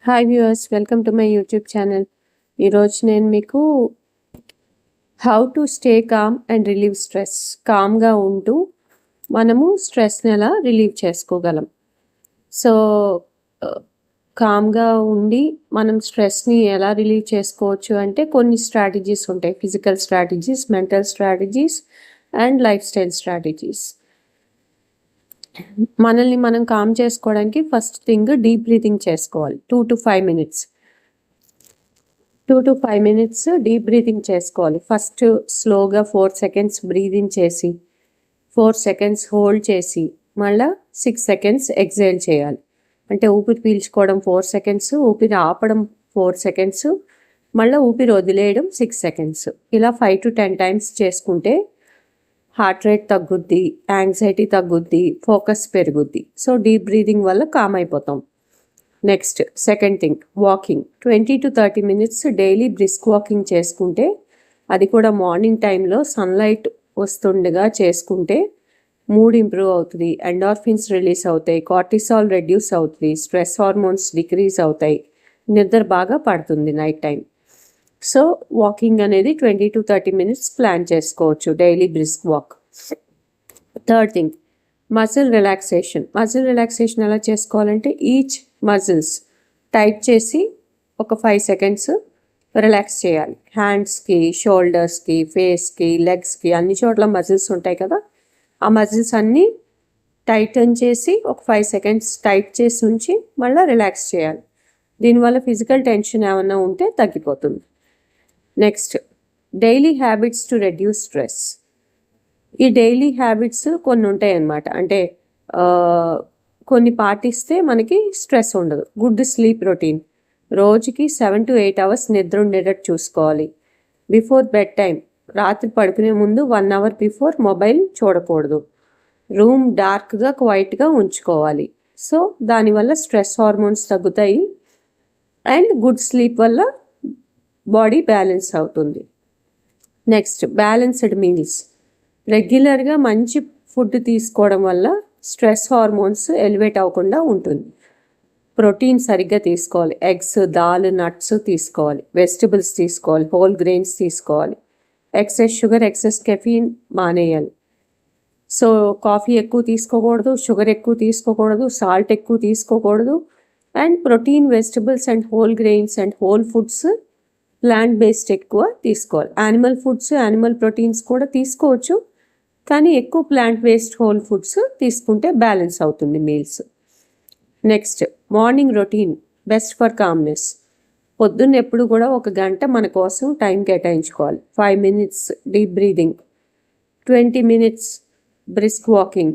Hi viewers, welcome to my YouTube channel. ఈరోజు నేను మీకు how to stay calm and relieve stress, కామ్గా ఉంటూ మనము స్ట్రెస్ని ఎలా రిలీవ్ చేసుకోగలం. సో కామ్గా ఉండి మనం స్ట్రెస్ని ఎలా రిలీవ్ చేసుకోవచ్చు అంటే కొన్ని స్ట్రాటజీస్ ఉంటాయి. Physical strategies, mental strategies and life style strategies. మనల్ని మనం కామ్ చేసుకోవడానికి ఫస్ట్ థింగ్ డీప్ బ్రీతింగ్ చేసుకోవాలి. 2 to 5 minutes. 2 to 5 minutes deep breathing చేసుకోవాలి. ఫస్ట్ స్లోగా 4 seconds బ్రీదింగ్ చేసి 4 seconds హోల్డ్ చేసి మళ్ళీ 6 seconds ఎక్సేల్ చేయాలి. అంటే ఊపిరి పీల్చుకోవడం 4 seconds, ఊపిరి ఆపడం 4 seconds, మళ్ళీ ఊపిరి వదిలేయడం 6 seconds. ఇలా 5 to 10 times చేసుకుంటే హార్ట్ రేట్ తగ్గుద్ది, యాంగ్జైటీ తగ్గుద్ది, ఫోకస్ పెరుగుద్ది. సో డీప్ బ్రీదింగ్ వల్ల కామ్ అయిపోతాం. Next second thing, walking. 20 to 30 minutes daily brisk walking చేసుకుంటే, అది కూడా మార్నింగ్ టైంలో సన్లైట్ వస్తుండగా చేసుకుంటే మూడ్ ఇంప్రూవ్ అవుతుంది, ఎండార్ఫిన్స్ రిలీజ్ అవుతాయి, కార్టిసాల్ రెడ్యూస్ అవుతుంది, స్ట్రెస్ హార్మోన్స్ డిక్రీజ్ అవుతాయి, నిద్ర బాగా పడుతుంది నైట్ టైం. సో వాకింగ్ అనేది 20 to 30 minutes ప్లాన్ చేసుకోవచ్చు, daily brisk walk. Third thing, muscle relaxation. Muscle relaxation ఎలా చేసుకోవాలంటే ఈచ్ మజిల్స్ టైట్ చేసి ఒక 5 seconds రిలాక్స్ చేయాలి. హ్యాండ్స్కి, షోల్డర్స్కి, ఫేస్కి, లెగ్స్కి అన్ని చోట్ల మజిల్స్ ఉంటాయి కదా, ఆ మజిల్స్ అన్నీ టైటన్ చేసి ఒక 5 seconds టైట్ చేసి ఉంచి మళ్ళీ రిలాక్స్ చేయాలి. దీనివల్ల ఫిజికల్ టెన్షన్ ఏమన్నా ఉంటే తగ్గిపోతుంది. Next, daily habits to reduce stress. ఈ డైలీ హ్యాబిట్స్ కొన్ని ఉంటాయి అన్నమాట. అంటే కొన్ని పాటిస్తే మనకి స్ట్రెస్ ఉండదు. Good sleep routine. రోజుకి 7 to 8 hours నిద్ర ఉండేటట్టు చూసుకోవాలి. బిఫోర్ బెడ్ టైం, రాత్రి పడుకునే ముందు 1 hour బిఫోర్ మొబైల్ చూడకూడదు. రూమ్ డార్క్గా, క్వైట్గా ఉంచుకోవాలి. సో దానివల్ల స్ట్రెస్ హార్మోన్స్ తగ్గుతాయి అండ్ గుడ్ స్లీప్ వల్ల బాడీ బ్యాలెన్స్ అవుతుంది. Next, balanced meals. రెగ్యులర్గా మంచి ఫుడ్ తీసుకోవడం వల్ల స్ట్రెస్ హార్మోన్స్ ఎలివేట్ అవ్వకుండా ఉంటుంది. ప్రోటీన్ సరిగ్గా తీసుకోవాలి. ఎగ్స్, దాల్, నట్స్ తీసుకోవాలి. వెజిటబుల్స్ తీసుకోవాలి. హోల్ గ్రెయిన్స్ తీసుకోవాలి. ఎక్సెస్ షుగర్, ఎక్సెస్ కెఫీన్ మానేయాలి. సో కాఫీ ఎక్కువ తీసుకోకూడదు, షుగర్ ఎక్కువ తీసుకోకూడదు, సాల్ట్ ఎక్కువ తీసుకోకూడదు. And protein, vegetables and whole grains and whole foods, plant based ఎక్కువ తీసుకోవాలి. యానిమల్ ఫుడ్స్, యానిమల్ ప్రోటీన్స్ కూడా తీసుకోవచ్చు, కానీ ఎక్కువ ప్లాంట్ బేస్డ్ హోల్ ఫుడ్స్ తీసుకుంటే బ్యాలెన్స్ అవుతుంది meals. Next, morning routine best for calmness. పొద్దున్న ఎప్పుడు కూడా 1 గంట మన కోసం టైం కేటాయించుకోవాలి. 5 minutes deep breathing, 20 minutes brisk walking,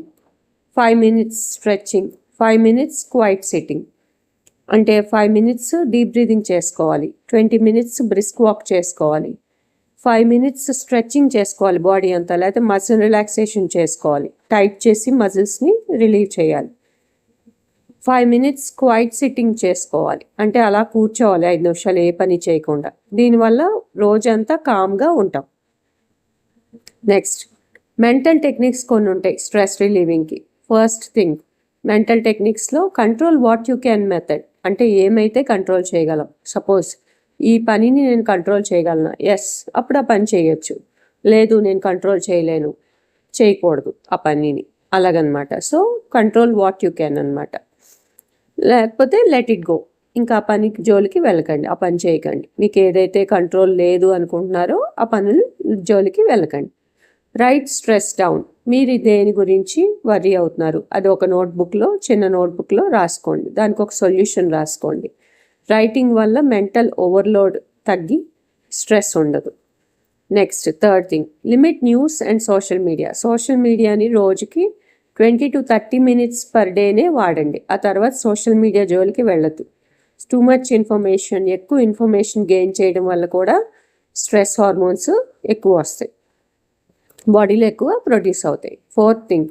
5 minutes stretching, 5 minutes quiet sitting. అంటే 5 minutes డీప్ బ్రీదింగ్ చేసుకోవాలి, 20 minutes బ్రిస్క్ వాక్ చేసుకోవాలి, 5 minutes స్ట్రెచ్చింగ్ చేసుకోవాలి బాడీ అంతా, లేకపోతే మజిల్ రిలాక్సేషన్ చేసుకోవాలి, టైట్ చేసి మజిల్స్ని రిలీవ్ చేయాలి. 5 minutes క్వైట్ సిట్టింగ్ చేసుకోవాలి, అంటే అలా కూర్చోవాలి 5 నిమిషాలు ఏ పని చేయకుండా. దీనివల్ల రోజంతా కామ్గా ఉంటాం. నెక్స్ట్, మెంటల్ టెక్నిక్స్ కొన్ని ఉంటాయి స్ట్రెస్ రిలీవింగ్కి. ఫస్ట్ థింగ్, మెంటల్ టెక్నిక్స్లో control what you can method. అంటే ఏమైతే కంట్రోల్ చేయగలం. సపోజ్ ఈ పనిని నేను కంట్రోల్ చేయగలను, ఎస్, అప్పుడు ఆ పని చేయొచ్చు. లేదు నేను కంట్రోల్ చేయలేను, చేయకూడదు ఆ పనిని, అలాగనమాట. So control what you can అనమాట. లేకపోతే లెట్ ఇట్ గో, ఇంకా ఆ పనికి జోలికి వెళ్ళకండి, ఆ పని చేయకండి. మీకు ఏదైతే కంట్రోల్ లేదు అనుకుంటున్నారో ఆ పనులు జోలికి వెళ్ళకండి. Right stress down. మీరు దేని గురించి వర్రీ అవుతున్నారు అది ఒక నోట్బుక్లో, చిన్న నోట్బుక్లో రాసుకోండి. దానికి ఒక సొల్యూషన్ రాసుకోండి. రైటింగ్ వల్ల మెంటల్ ఓవర్లోడ్ తగ్గి స్ట్రెస్ ఉండదు. Next, third thing, limit news and social media. Social మీడియాని రోజుకి 20 to 30 minutes పర్ డేనే వాడండి. ఆ తర్వాత సోషల్ మీడియా జోలికి వెళ్ళద్దు. టూ మచ్ ఇన్ఫర్మేషన్, ఎక్కువ ఇన్ఫర్మేషన్ గెయిన్ చేయడం వల్ల కూడా స్ట్రెస్ హార్మోన్స్ ఎక్కువ వస్తాయి, బాడీలో ఎక్కువ ప్రొడ్యూస్ అవుతాయి. Fourth thing,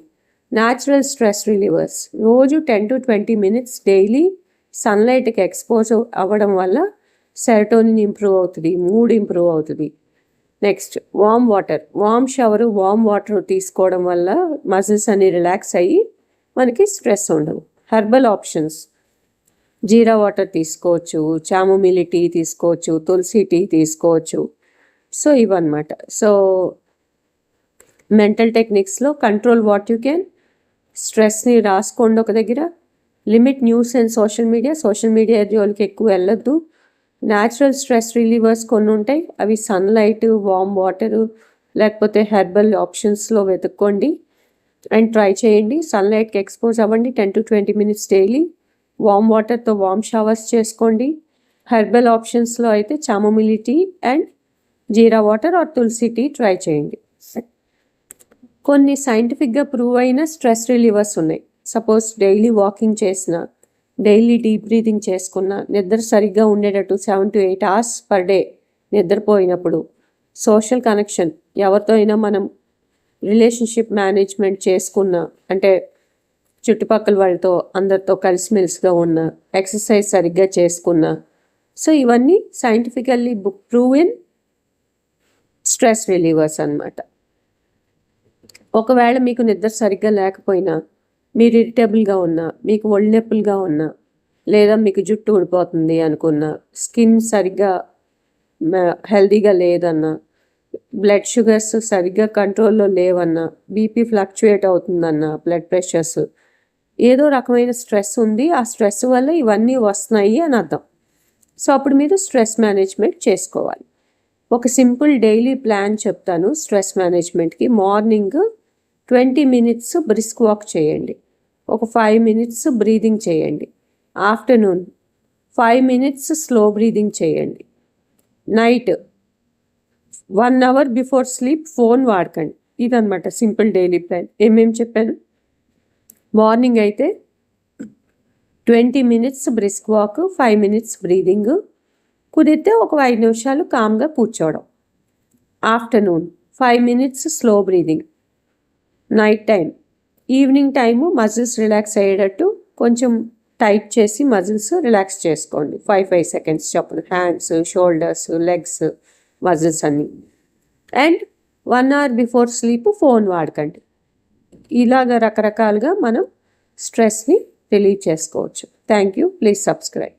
natural stress relievers. రోజు 10 to 20 minutes డైలీ సన్లైట్కి ఎక్స్పోజ్ అవ్వడం వల్ల సెరటోనిన్ ఇంప్రూవ్ అవుతుంది, మూడ్ ఇంప్రూవ్ అవుతుంది. Next, warm water. Warm shower, warm water తీసుకోవడం వల్ల మజిల్స్ అన్ని రిలాక్స్ అయ్యి మనకి స్ట్రెస్ ఉండదు. Herbal options. జీరా వాటర్ తీసుకోవచ్చు, చామోమిలి టీ తీసుకోవచ్చు, తులసి టీ తీసుకోవచ్చు. సో ఇవన్నమాట. సో మెంటల్ టెక్నిక్స్లో కంట్రోల్ వాట్ యూ కెన్, స్ట్రెస్ని రాసుకోండి ఒక దగ్గర, limit news and social media జోలికి ఎక్కువ వెళ్ళొద్దు. న్యాచురల్ స్ట్రెస్ రిలీవర్స్ కొన్ని ఉంటాయి, అవి సన్లైట్, వామ్ వాటరు లేకపోతే హెర్బల్ ఆప్షన్స్లో వెతుక్కోండి అండ్ ట్రై చేయండి. సన్లైట్కి ఎక్స్పోజ్ అవ్వండి 10 to 20 minutes డైలీ. వామ్ వాటర్తో వామ్ షవర్స్ చేసుకోండి. హెర్బల్ ఆప్షన్స్లో అయితే చామోమిలి టీ అండ్ జీరా వాటర్ ఆర్ తులసి టీ ట్రై చేయండి. కొన్ని సైంటిఫిక్గా ప్రూవ్ అయిన స్ట్రెస్ రిలీవర్స్ ఉన్నాయి. సపోజ్ డైలీ వాకింగ్ చేసిన, డైలీ డీప్ బ్రీతింగ్ చేసుకున్న, నిద్ర సరిగ్గా ఉండేటట్టు 7 to 8 hours పర్ డే నిద్రపోయినప్పుడు, సోషల్ కనెక్షన్, ఎవరితో అయినా మనం రిలేషన్షిప్ మేనేజ్మెంట్ చేసుకున్న, అంటే చుట్టుపక్కల వాళ్ళతో అందరితో కలిసిమెలిసిగా ఉన్న, ఎక్సర్సైజ్ సరిగ్గా చేసుకున్న. సో ఇవన్నీ సైంటిఫికల్లీ ప్రూవెన్ స్ట్రెస్ రిలీవర్స్ అన్నమాట. ఒకవేళ మీకు నిద్ర సరిగ్గా లేకపోయినా, మీరు ఇరిటబుల్గా ఉన్నా, మీకు ఒళ్ళు నొప్పులుగా ఉన్నా, లేదా మీకు జుట్టు ఊడిపోతుంది అనుకున్నా, స్కిన్ సరిగ్గా హెల్తీగా లేదన్నా, బ్లడ్ షుగర్స్ సరిగ్గా కంట్రోల్లో లేవన్నా, బీపీ ఫ్లక్చుయేట్ అవుతుందన్నా, బ్లడ్ ప్రెషర్స్, ఏదో రకమైన స్ట్రెస్ ఉంది, ఆ స్ట్రెస్ వల్ల ఇవన్నీ వస్తున్నాయి అని అర్థం. సో అప్పుడు మీరు స్ట్రెస్ మేనేజ్మెంట్ చేసుకోవాలి. ఒక సింపుల్ డైలీ ప్లాన్ చెప్తాను స్ట్రెస్ మేనేజ్మెంట్కి. మార్నింగ్ 20 minutes బ్రిస్క్ వాక్ చేయండి, ఒక 5 minutes బ్రీదింగ్ చేయండి. ఆఫ్టర్నూన్ 5 minutes స్లో బ్రీదింగ్ చేయండి. Night 1 hour before sleep phone వాడకండి. ఇదనమాట సింపుల్ డైలీ ప్లాన్. ఏమేమి చెప్పాను? మార్నింగ్ అయితే 20 minutes brisk walk, 5 minutes breathing, కుదిరితే ఒక 5 నిమిషాలు కామ్గా కూర్చోవడం. Afternoon 5 minutes slow breathing. Night time, evening time muscles relax అయ్యేటట్టు కొంచెం టైట్ చేసి మజిల్స్ రిలాక్స్ చేసుకోండి. 5 seconds చొప్పున, హ్యాండ్స్, షోల్డర్స్, లెగ్స్ మజిల్స్ అన్నీ. And 1 hour before sleep phone వాడకండి. ఇలాగ రకరకాలుగా మనం స్ట్రెస్ని రిలీవ్ చేసుకోవచ్చు. Thank you. Please subscribe.